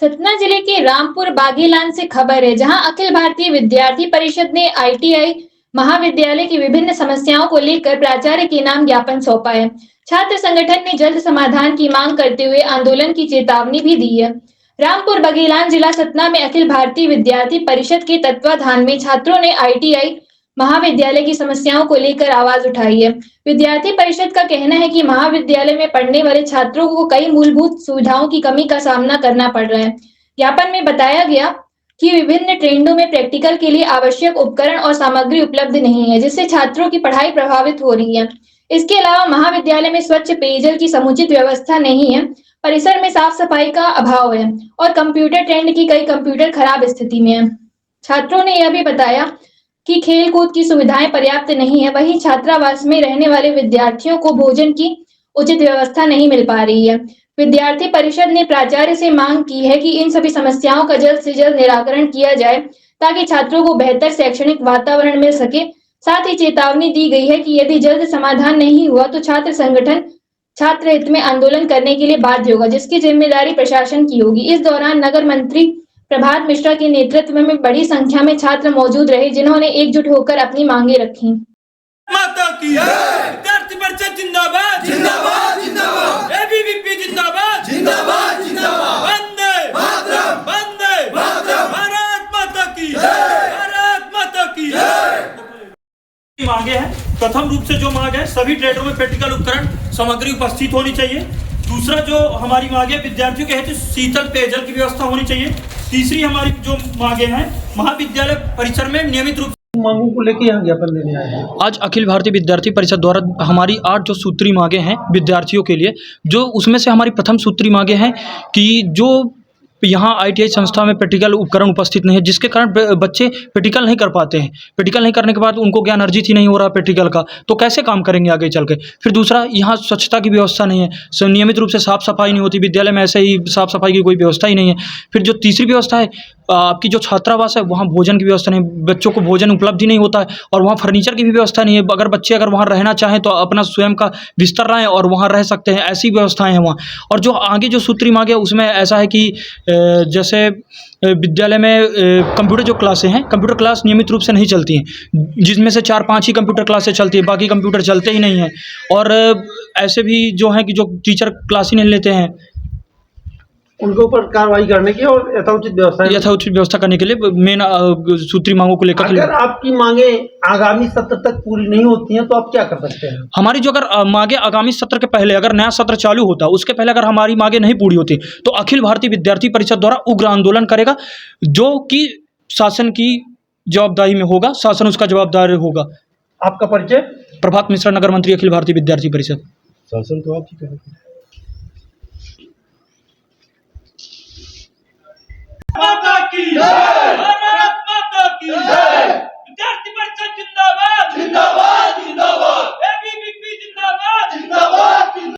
सतना जिले के रामपुर बागीलान से खबर है, जहां अखिल भारतीय विद्यार्थी परिषद ने आईटीआई महाविद्यालय की विभिन्न समस्याओं को लेकर प्राचार्य के नाम ज्ञापन सौंपा है। छात्र संगठन ने जल्द समाधान की मांग करते हुए आंदोलन की चेतावनी भी दी है। रामपुर बघेलान जिला सतना में अखिल भारतीय विद्यार्थी परिषद के तत्वाधान में छात्रों ने आईटीआई महाविद्यालय की समस्याओं को लेकर आवाज उठाई है। विद्यार्थी परिषद का कहना है कि महाविद्यालय में पढ़ने वाले छात्रों को कई मूलभूत सुविधाओं की कमी का सामना करना पड़ रहा है। ज्ञापन में बताया गया कि विभिन्न ट्रेंडों में प्रैक्टिकल के लिए आवश्यक उपकरण और सामग्री उपलब्ध नहीं है, जिससे छात्रों की पढ़ाई प्रभावित हो रही है। इसके अलावा महाविद्यालय में स्वच्छ पेयजल की समुचित व्यवस्था नहीं है, परिसर में साफ सफाई का अभाव है और कंप्यूटर ट्रेंड की कई कंप्यूटर खराब स्थिति में है। छात्रों ने यह भी बताया कि खेल कूद की सुविधाएं पर्याप्त नहीं है, वहीं छात्रावास में रहने वाले विद्यार्थियों को भोजन की उचित व्यवस्था नहीं मिल पा रही है। विद्यार्थी परिषद ने प्राचार्य से मांग की है कि इन सभी समस्याओं का जल्द से जल्द निराकरण किया जाए, ताकि छात्रों को बेहतर शैक्षणिक वातावरण मिल सके। साथ ही चेतावनी दी गई है कि यदि जल्द समाधान नहीं हुआ तो छात्र संगठन छात्र हित में आंदोलन करने के लिए बाध्य होगा, जिसकी जिम्मेदारी प्रशासन की होगी। इस दौरान नगर मंत्री प्रभात मिश्रा के नेतृत्व में बड़ी संख्या में छात्र मौजूद रहे, जिन्होंने एकजुट होकर अपनी मांगे रखी। माता की विद्यार्थी परिषद जिंदाबाद जिंदाबाद जिंदाबाद, एबीवीपी जिंदाबाद जिंदाबाद जिंदाबाद, वंदे मातरम वंदे मातरम, भारत माता की भारत माता की मांगे हैं। प्रथम रूप से जो मांग है, सभी ट्रेडों में प्रैक्टिकल उपकरण सामग्री उपस्थित होनी चाहिए। दूसरा जो हमारी मांगे, विद्यार्थियों के हेतु शीतल पेयजल की व्यवस्था होनी चाहिए। तीसरी हमारी जो मांगे हैं, महाविद्यालय परिसर में नियमित रूप मांगों को लेकर यहाँ ज्ञापन देने आए हैं। आज अखिल भारतीय विद्यार्थी परिषद द्वारा हमारी 8 जो सूत्री मांगे हैं विद्यार्थियों के लिए, जो उसमें से हमारी प्रथम सूत्री मांगे हैं कि जो यहाँ आईटीआई संस्था में प्रैक्टिकल उपकरण उपस्थित नहीं है, जिसके कारण बच्चे प्रैक्टिकल नहीं कर पाते हैं। प्रैक्टिकल नहीं करने के बाद उनको ज्ञान अर्जित ही नहीं हो रहा प्रैक्टिकल का, तो कैसे काम करेंगे आगे चल के। फिर दूसरा, यहाँ स्वच्छता की व्यवस्था नहीं है, नियमित रूप से साफ़ सफाई नहीं होती विद्यालय में, ऐसे ही साफ़ सफाई की कोई व्यवस्था ही नहीं है। फिर जो तीसरी व्यवस्था है, आपकी जो छात्रावास है वहाँ भोजन की व्यवस्था नहीं, बच्चों को भोजन उपलब्ध ही नहीं होता है, और वहाँ फर्नीचर की भी व्यवस्था नहीं है। अगर बच्चे वहाँ रहना चाहें तो अपना स्वयं का बिस्तर लाएं और वहाँ रह सकते हैं, ऐसी व्यवस्थाएं हैं वहाँ। और जो आगे जो सूत्री मांगे उसमें ऐसा है कि जैसे विद्यालय में कंप्यूटर जो क्लासें हैं, कंप्यूटर क्लास नियमित रूप से नहीं चलती हैं, जिसमें से 4-5 ही कंप्यूटर क्लासें चलती है, बाकी कंप्यूटर चलते ही नहीं हैं। और ऐसे भी जो हैं कि जो टीचर क्लास ही नहीं लेते हैं, उनके ऊपर कार्रवाई करने की और यथोचित व्यवस्था करने के लिए मेन सूत्री मांगों को लेकर। अगर आपकी मांगे आगामी सत्र तक पूरी नहीं होती हैं तो आप क्या कर सकते हैं? हमारी जो अगर मांगे आगामी सत्र के पहले, अगर नया सत्र चालू होता उसके पहले अगर हमारी मांगे नहीं पूरी होती तो अखिल भारतीय विद्यार्थी परिषद द्वारा उग्र आंदोलन करेगा, जो कि शासन की जवाबदारी में होगा, शासन उसका जवाबदार होगा। आपका परिचय? प्रभात मिश्रा, नगर मंत्री, अखिल भारतीय विद्यार्थी परिषद। शासन तो आप ही करेंगे। माता की भारत माता की विद्यार्थी परिषद जिंदाबाद जिंदाबाद जिंदाबाद।